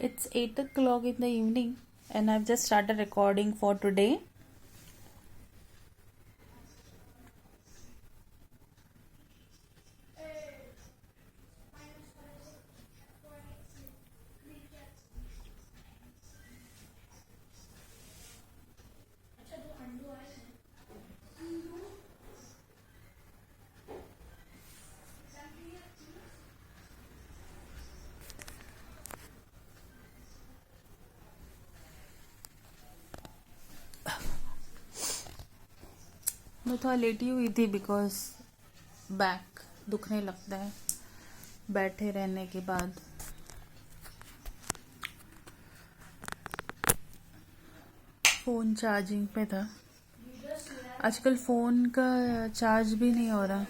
It's 8 o'clock in the evening and I've just started recording for today. मैं थोड़ा लेटी हुई थी बिकॉज बैक दुखने लगता है बैठे रहने के बाद। फ़ोन चार्जिंग पे था। आजकल फ़ोन का चार्ज भी नहीं हो रहा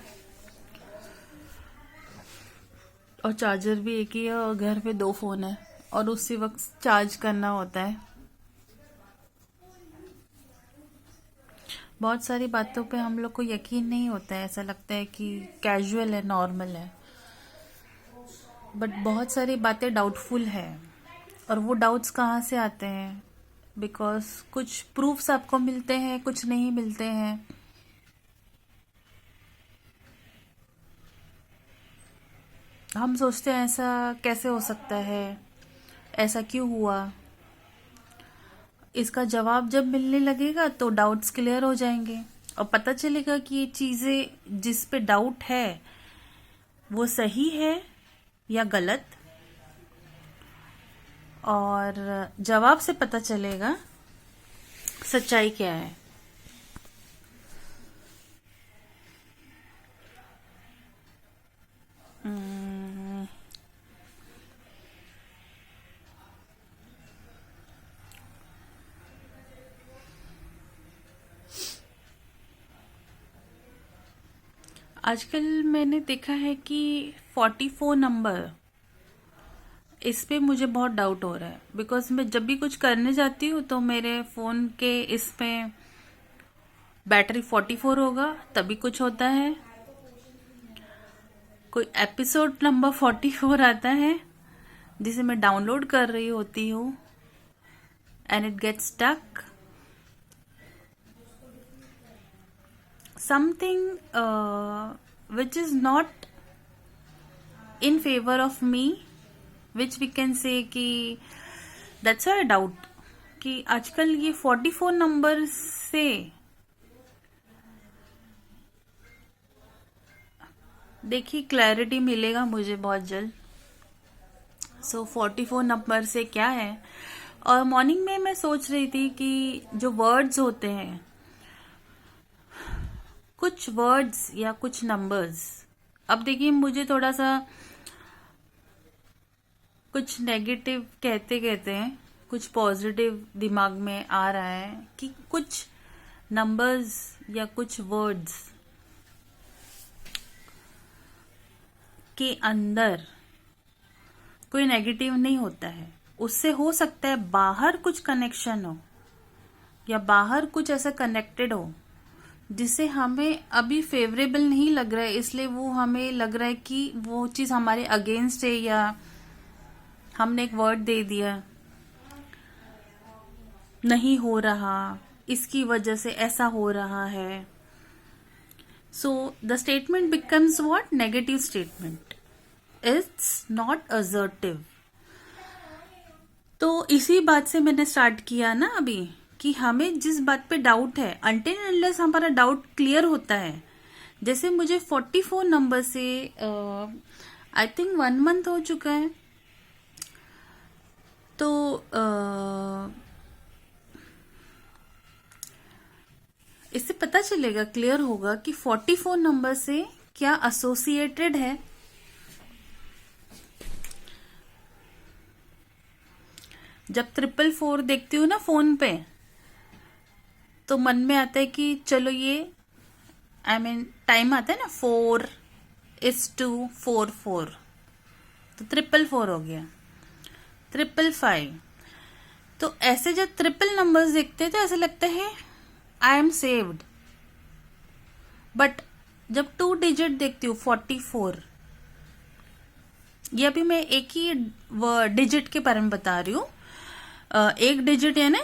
और चार्जर भी एक ही है और घर पे 2 फ़ोन है और उसी वक्त चार्ज करना होता है। बहुत सारी बातों पे हम लोग को यकीन नहीं होता है, ऐसा लगता है कि कैजुअल है, नॉर्मल है, बट बहुत सारी बातें डाउटफुल है। और वो डाउट्स कहाँ से आते हैं? बिकॉज कुछ प्रूफ्स आपको मिलते हैं, कुछ नहीं मिलते हैं। हम सोचते हैं ऐसा कैसे हो सकता है, ऐसा क्यों हुआ। इसका जवाब जब मिलने लगेगा तो डाउट्स क्लियर हो जाएंगे और पता चलेगा कि ये चीज़ें जिस पे डाउट है वो सही है या गलत, और जवाब से पता चलेगा सच्चाई क्या है। हम्म, आजकल मैंने देखा है कि 44 नंबर, इस पे मुझे बहुत डाउट हो रहा है। बिकॉज मैं जब भी कुछ करने जाती हूँ तो मेरे फ़ोन के इस पे बैटरी 44 होगा तभी कुछ होता है। कोई एपिसोड नंबर 44 आता है जिसे मैं डाउनलोड कर रही होती हूँ and it gets stuck. Something which is not in favour of me, which we can say कि दैट्स व्हाई आई डाउट कि आजकल ये 44 नंबर से देखिए क्लैरिटी मिलेगा मुझे बहुत जल्द। सो 44 नंबर से क्या है। और मॉर्निंग में मैं सोच रही थी कि जो वर्ड्स होते हैं, कुछ वर्ड्स या कुछ नंबर्स, अब देखिए मुझे थोड़ा सा कुछ नेगेटिव कहते कहते हैं, कुछ पॉजिटिव दिमाग में आ रहा है कि कुछ नंबर्स या कुछ वर्ड्स के अंदर कोई नेगेटिव नहीं होता है। उससे हो सकता है बाहर कुछ कनेक्शन हो या बाहर कुछ ऐसा कनेक्टेड हो जिसे हमें अभी फेवरेबल नहीं लग रहा है, इसलिए वो हमें लग रहा है कि वो चीज़ हमारे अगेंस्ट है, या हमने एक वर्ड दे दिया नहीं हो रहा, इसकी वजह से ऐसा हो रहा है। So the statement becomes what? Negative statement. It's not assertive. तो इसी बात से मैंने स्टार्ट किया ना अभी कि हमें जिस बात पे डाउट है, अनटिल अनलेस हमारा डाउट क्लियर होता है। जैसे मुझे 44 नंबर से आई थिंक 1 मंथ हो चुका है, तो इससे पता चलेगा, क्लियर होगा कि 44 नंबर से क्या एसोसिएटेड है। जब 444 देखती हूँ ना फोन पे तो मन में आता है कि चलो ये टाइम आता है ना 4:44, तो 444 हो गया, 555। तो ऐसे जब ट्रिपल नंबर्स देखते हैं तो ऐसा लगता है आई एम सेव्ड। बट जब 2 डिजिट देखती हूँ 44, ये अभी मैं एक ही डिजिट के बारे में बता रही हूँ। एक डिजिट यानी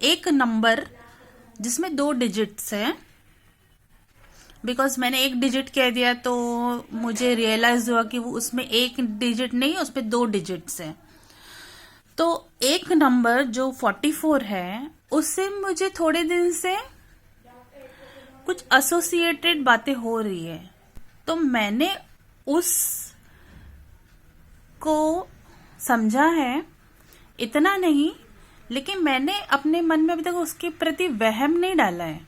एक नंबर जिसमें 2 डिजिट्स हैं। बिकॉज मैंने एक डिजिट कह दिया तो मुझे रियलाइज हुआ कि वो उसमें एक डिजिट नहीं, उसमें 2 डिजिट्स हैं। तो एक नंबर जो 44 है, उससे मुझे थोड़े दिन से कुछ एसोसिएटेड बातें हो रही है। तो मैंने उस को समझा है, इतना नहीं, लेकिन मैंने अपने मन में अभी तक उसके प्रति वहम नहीं डाला है।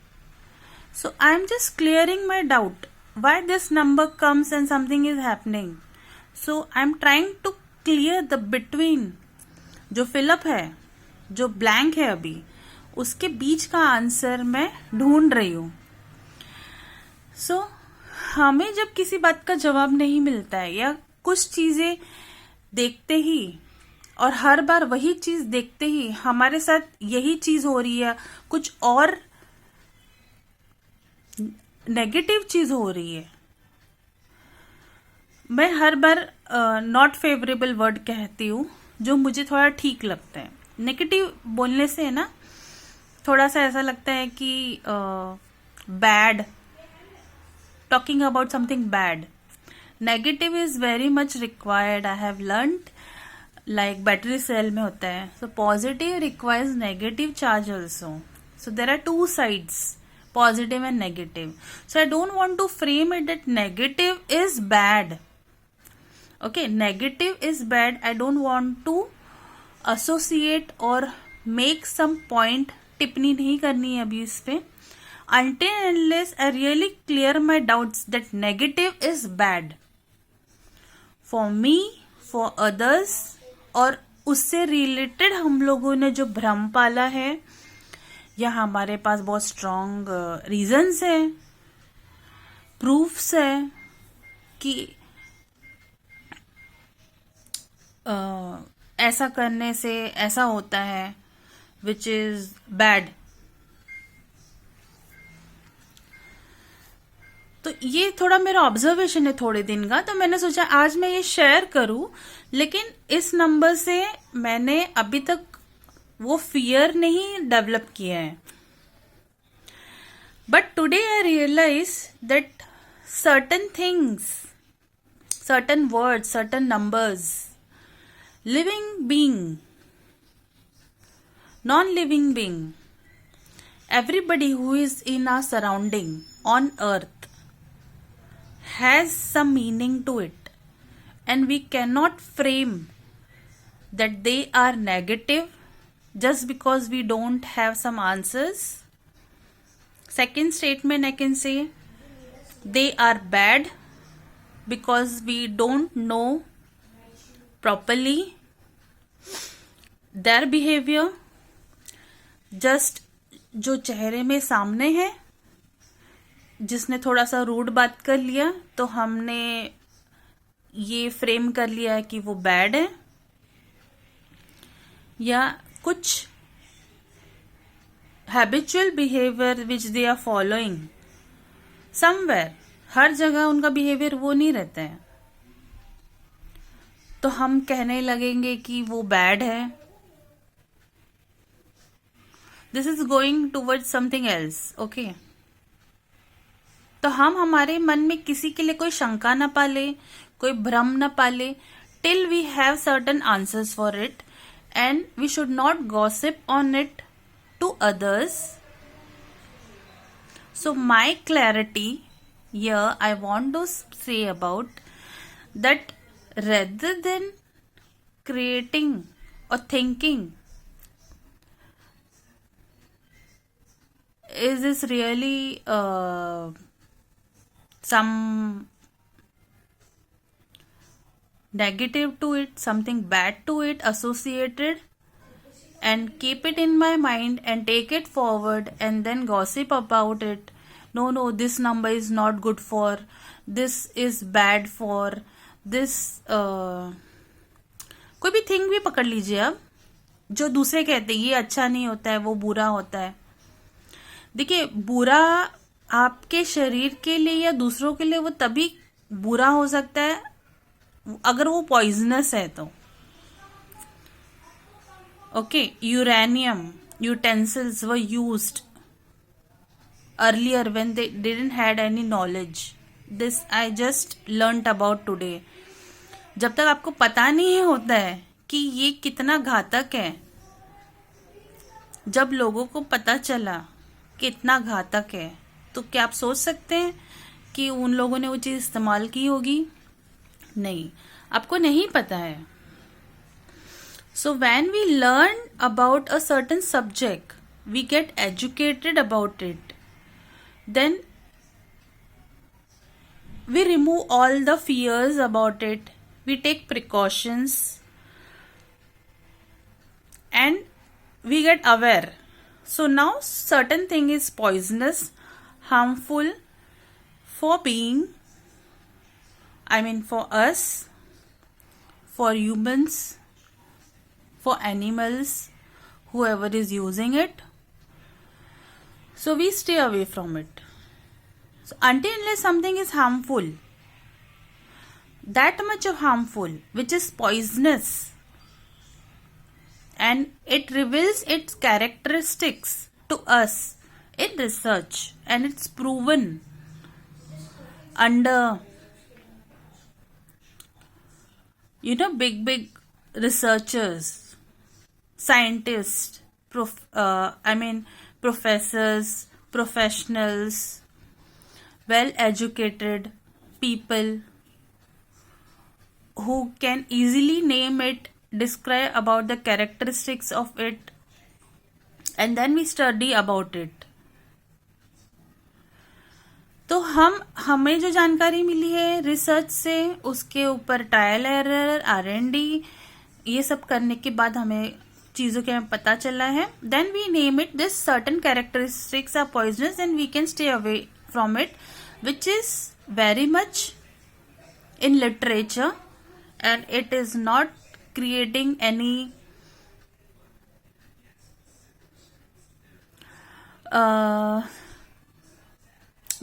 So I am just clearing my doubt why this number comes and something is happening. So I am trying to clear the between, जो फिलअप है, जो ब्लैंक है अभी, उसके बीच का आंसर मैं ढूंढ रही हूँ। So हमें जब किसी बात का जवाब नहीं मिलता है या कुछ चीजें देखते ही और हर बार वही चीज देखते ही हमारे साथ यही चीज हो रही है, कुछ और नेगेटिव चीज हो रही है, मैं हर बार नॉट फेवरेबल वर्ड कहती हूँ जो मुझे थोड़ा ठीक लगता है। नेगेटिव बोलने से है ना, थोड़ा सा ऐसा लगता है कि bad, talking about something bad. Negative is very much required, I have learned, like battery cell में होता है। So positive requires negative charge also. So there are 2 sides, positive and negative. So I don't want to frame it that negative is bad. Okay, negative is bad. I don't want to associate or make some point. टिप्पणी नहीं करनी है अभी इस पे, until and unless I really clear my doubts that negative is bad for me, for others, और उससे related हम लोगों ने जो भ्रम पाला है या हमारे पास बहुत स्ट्रॉन्ग रीजंस है, प्रूफ्स है कि ऐसा करने से ऐसा होता है, विच इज बैड। तो ये थोड़ा मेरा ऑब्जर्वेशन है थोड़े दिन का, तो मैंने सोचा आज मैं ये शेयर करूं। लेकिन इस नंबर से मैंने अभी तक वो फियर नहीं डेवलप किया है। But today I realise that certain things, certain words, certain numbers, living being, non living being, everybody who is in our surrounding on earth has some meaning to it, and we cannot frame that they are negative just because we don't have some answers. Second statement, I can say they are bad because we don't know properly their behavior. Just जो चेहरे में सामने है, जिसने थोड़ा सा rude बात कर लिया तो हमने ये फ्रेम कर लिया है कि वो बैड है, या कुछ habitual behaviour which they are following somewhere, हर जगह उनका बिहेवियर वो नहीं रहता है, तो हम कहने लगेंगे कि वो बैड है। This is going towards something else, okay. तो हम हमारे मन में किसी के लिए कोई शंका न पाले, कोई भ्रम न पाले, till we have certain answers for it, and we should not gossip on it to others. So my clarity here I want to say about that, rather than creating or thinking, is this really some negative to it, something bad to it associated, and keep it in my mind and take it forward and then gossip about it. No, this number is not good for, this is bad for, this कोई भी thing भी पकड़ लीजिए अब, जो दूसरे कहते हैं ये अच्छा नहीं होता है, वो बुरा होता है। देखिए, बुरा आपके शरीर के लिए या दूसरों के लिए वो तभी बुरा हो सकता है अगर वो पॉइजनस है तो। Okay, uranium utensils were used earlier when they didn't had any knowledge. This I just learnt about today. जब तक आपको पता नहीं होता है कि ये कितना घातक है, जब लोगों को पता चला कि इतना घातक है, तो क्या आप सोच सकते हैं कि उन लोगों ने वो चीज़ इस्तेमाल की होगी? नहीं, आपको नहीं पता है. So when we learn about a certain subject, we get educated about it. Then we remove all the fears about it. We take precautions and we get aware. So now certain thing is poisonous, harmful for for us, for humans, for animals, whoever is using it. So we stay away from it. So until unless something is harmful, that much of harmful, which is poisonous, and it reveals its characteristics to us in research, and it's proven under big researchers, scientists, professors, professionals, well educated people who can easily name it, describe about the characteristics of it, and then we study about it. तो हमें जो जानकारी मिली है research से, उसके ऊपर trial error, R&D, ये सब करने के बाद हमें चीज़ों के हमें पता चला है. Then we name it this certain characteristics are poisonous and we can stay away from it, which is very much in literature and it is not creating any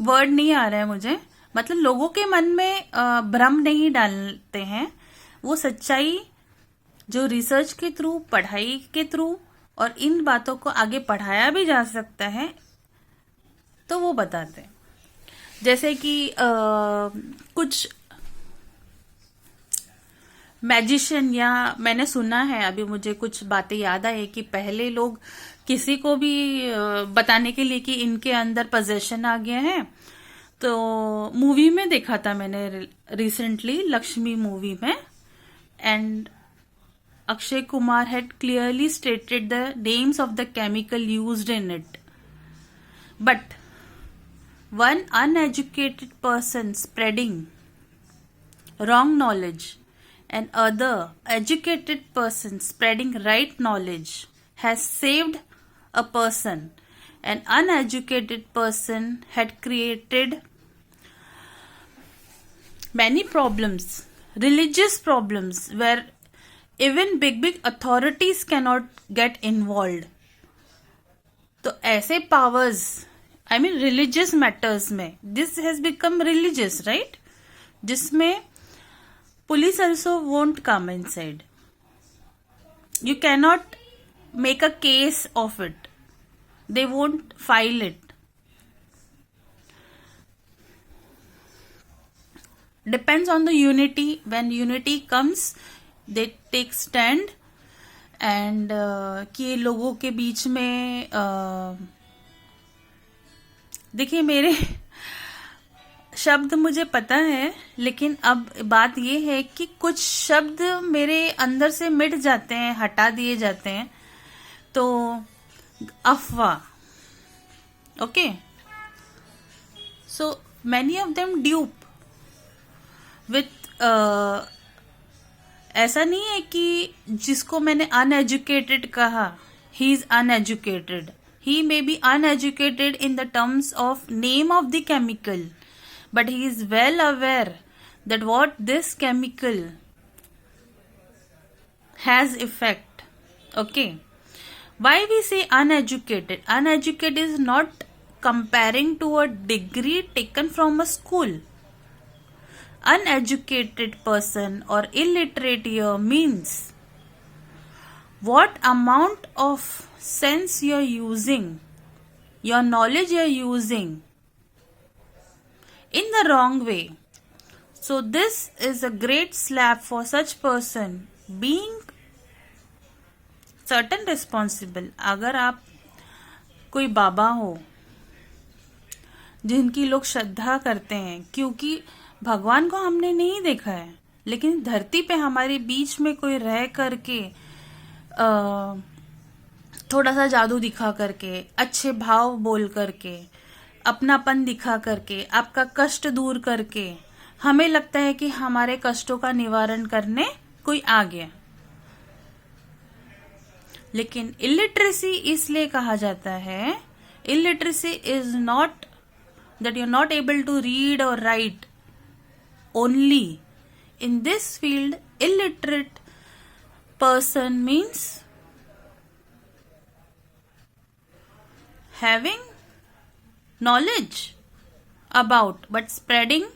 word नहीं आ रहा है मुझे, मतलब लोगों के मन में भ्रम नहीं डालते हैं. वो सच्चाई जो रिसर्च के थ्रू, पढ़ाई के थ्रू, और इन बातों को आगे पढ़ाया भी जा सकता है, तो वो बताते हैं. जैसे कि कुछ मैजिशियन, या मैंने सुना है, अभी मुझे कुछ बातें याद आई कि पहले लोग किसी को भी बताने के लिए कि इनके अंदर पोजेशन आ गया है, तो मूवी में देखा था मैंने रिसेंटली, लक्ष्मी मूवी में, and Akshay Kumar had clearly stated the names of the chemical used in it. But one uneducated person spreading wrong knowledge and other educated person spreading right knowledge has saved a person. An uneducated person had created many problems, religious problems, where even big authorities cannot get involved. तो ऐसे powers, religious matters में, this has become religious, right? जिसमें police also won't come inside. You cannot make a case of it. They won't file it. Depends on the unity. When unity comes, they take stand, and कि लोगों के बीच में देखिए, मेरे शब्द मुझे पता है, लेकिन अब बात ये है कि कुछ शब्द मेरे अंदर से मिट जाते हैं, हटा दिए जाते हैं. तो अफवाह, okay, so many of them dupe with ऐसा नहीं है कि जिसको मैंने अनएजुकेटेड कहा, he is uneducated. He may be uneducated in the terms of name of the chemical, but he is well aware that what this chemical has effect. Okay. Why we say uneducated? Uneducated is not comparing to a degree taken from a school. uneducated person or illiterate here means what amount of sense you're using, your knowledge you're using in the wrong way. So this is a great slap for such person being certain responsible. अगर आप कोई बाबा हो जिनकी लोग श्रद्धा करते हैं, क्योंकि भगवान को हमने नहीं देखा है, लेकिन धरती पे हमारे बीच में कोई रह करके थोड़ा सा जादू दिखा करके, अच्छे भाव बोल करके, अपनापन दिखा करके, आपका कष्ट दूर करके, हमें लगता है कि हमारे कष्टों का निवारण करने कोई आ गया। लेकिन इलिटरेसी इसलिए कहा जाता है, illiteracy is not that you're not able to read or write only. In this field, illiterate person means having knowledge about but spreading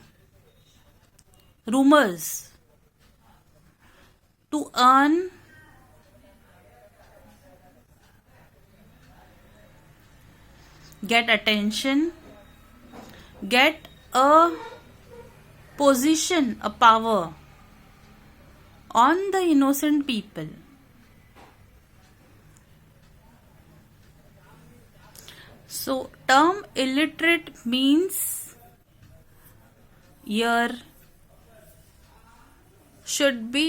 rumors to earn get attention, get a position, a power on the innocent people. So term illiterate means here should be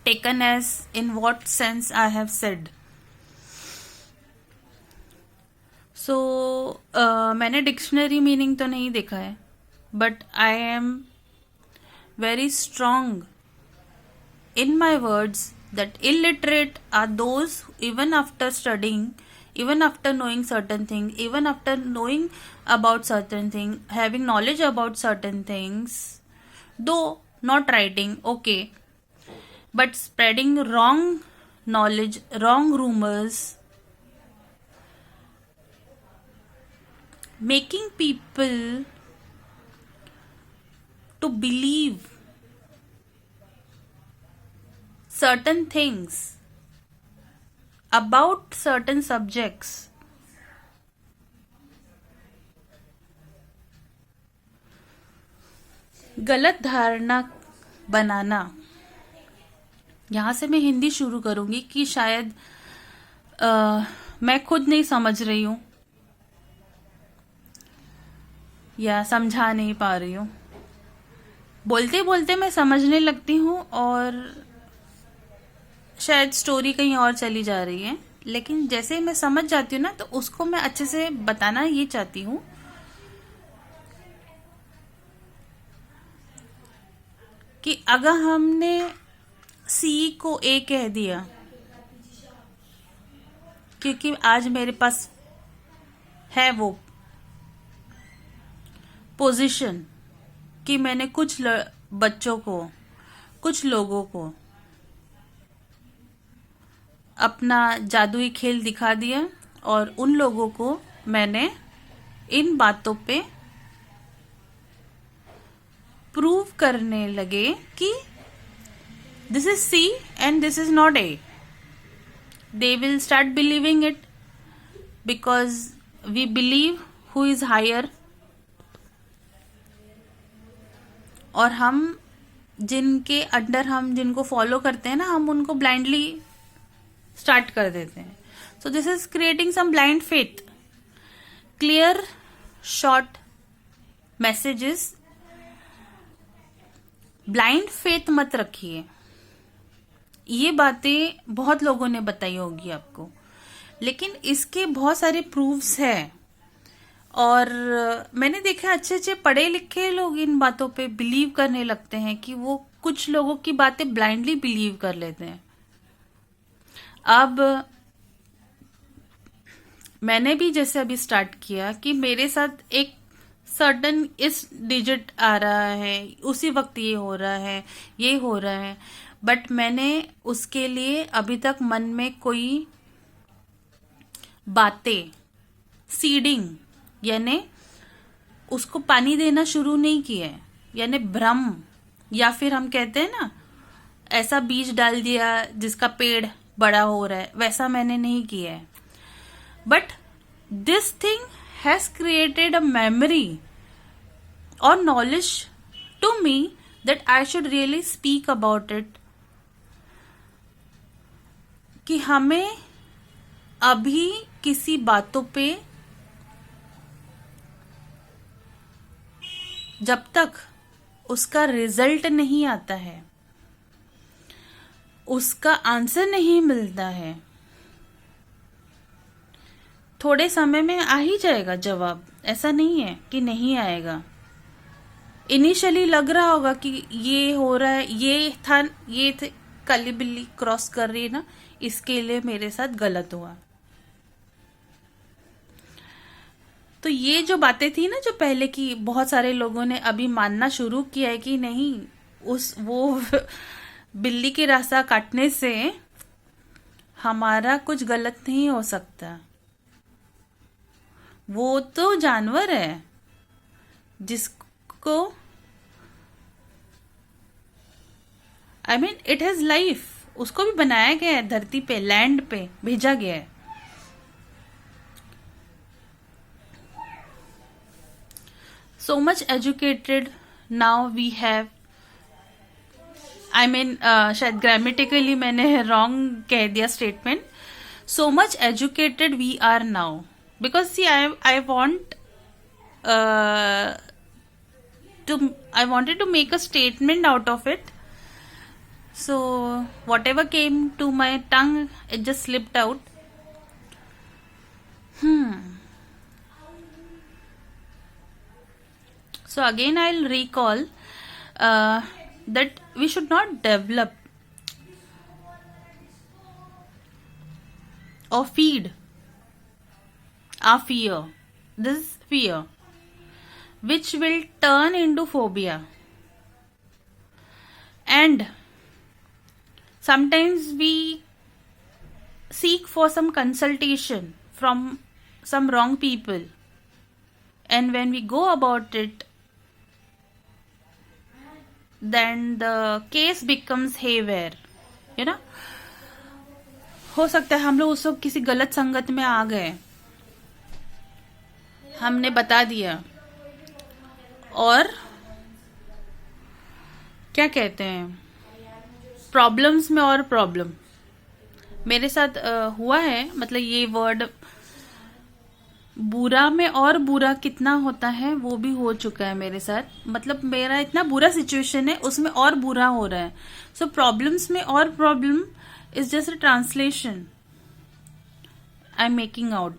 taken as in what sense I have said. So मैंने dictionary meaning तो नहीं देखा है, but I am very strong in my words that illiterate are those even after studying, even after knowing certain things, even after knowing about certain things, having knowledge about certain things, though not writing, okay, but spreading wrong knowledge, wrong rumors, making people to believe certain things about certain subjects, गलत धारणा बनाना। यहां से मैं हिंदी शुरू करूंगी कि शायद मैं खुद नहीं समझ रही हूं या समझा नहीं पा रही हूं। बोलते बोलते मैं समझने लगती हूं और शायद स्टोरी कहीं और चली जा रही है, लेकिन जैसे मैं समझ जाती हूँ ना, तो उसको मैं अच्छे से बताना ये चाहती हूँ कि अगर हमने सी को ए कह दिया क्योंकि आज मेरे पास है वो पोजीशन कि मैंने कुछ बच्चों को, कुछ लोगों को अपना जादुई खेल दिखा दिया और उन लोगों को मैंने इन बातों पे प्रूव करने लगे कि this is C and this is not A. They will start believing it because we believe who is higher, और हम जिनके अंडर, हम जिनको फॉलो करते हैं ना, हम उनको ब्लाइंडली स्टार्ट कर देते हैं। So this is creating some blind faith. Clear short messages, blind faith मत रखिए। ये बातें बहुत लोगों ने बताई होगी आपको, लेकिन इसके बहुत सारे प्रूफ्स हैं और मैंने देखा अच्छे अच्छे पढ़े लिखे लोग इन बातों पे बिलीव करने लगते हैं कि वो कुछ लोगों की बातें ब्लाइंडली बिलीव कर लेते हैं। अब मैंने भी जैसे अभी स्टार्ट किया कि मेरे साथ एक सर्टन इस डिजिट आ रहा है, उसी वक्त ये हो रहा है, ये हो रहा है, बट मैंने उसके लिए अभी तक मन में कोई बातें, सीडिंग यानी उसको पानी देना शुरू नहीं किया है। यानी भ्रम, या फिर हम कहते हैं ना ऐसा बीज डाल दिया जिसका पेड़ बड़ा हो रहा है, वैसा मैंने नहीं किया है. But this thing has created a memory और knowledge to me that I should really speak about it, कि हमें अभी किसी बातों पे जब तक उसका रिजल्ट नहीं आता है, उसका आंसर नहीं मिलता है, थोड़े समय में आ ही जाएगा जवाब. ऐसा नहीं है कि नहीं आएगा. इनिशियली लग रहा होगा कि ये हो रहा है, ये थे काली बिल्ली क्रॉस कर रही है ना, इसके लिए मेरे साथ गलत हुआ. तो ये जो बातें थी ना जो पहले की, बहुत सारे लोगों ने अभी मानना शुरू किया है कि नहीं, वो बिल्ली के रास्ता काटने से हमारा कुछ गलत नहीं हो सकता. वो तो जानवर है जिसको इट हैज लाइफ, उसको भी बनाया गया है, धरती पे, लैंड पे भेजा गया है. So much educated now we have, शायद ग्रामेटिकली मैंने रॉन्ग कह दिया statement. So much educated we are now because see I wanted to make a statement out of it. So whatever came to my tongue, it just slipped out. So again I'll recall that we should not develop or feed our fear, this fear which will turn into phobia. And sometimes we seek for some consultation from some wrong people, and when we go about it, then the case becomes haywire, you know. हो सकता है हम लोग उस वक्त किसी गलत संगत में आ गए, हमने बता दिया, और क्या कहते हैं, प्रॉब्लम्स में और प्रॉब्लम. मेरे साथ हुआ है, मतलब ये वर्ड बुरा में और बुरा कितना होता है वो भी हो चुका है मेरे साथ. मतलब मेरा इतना बुरा सिचुएशन है, उसमें और बुरा हो रहा है. सो प्रॉब्लम्स में और problem is just a translation I am making out.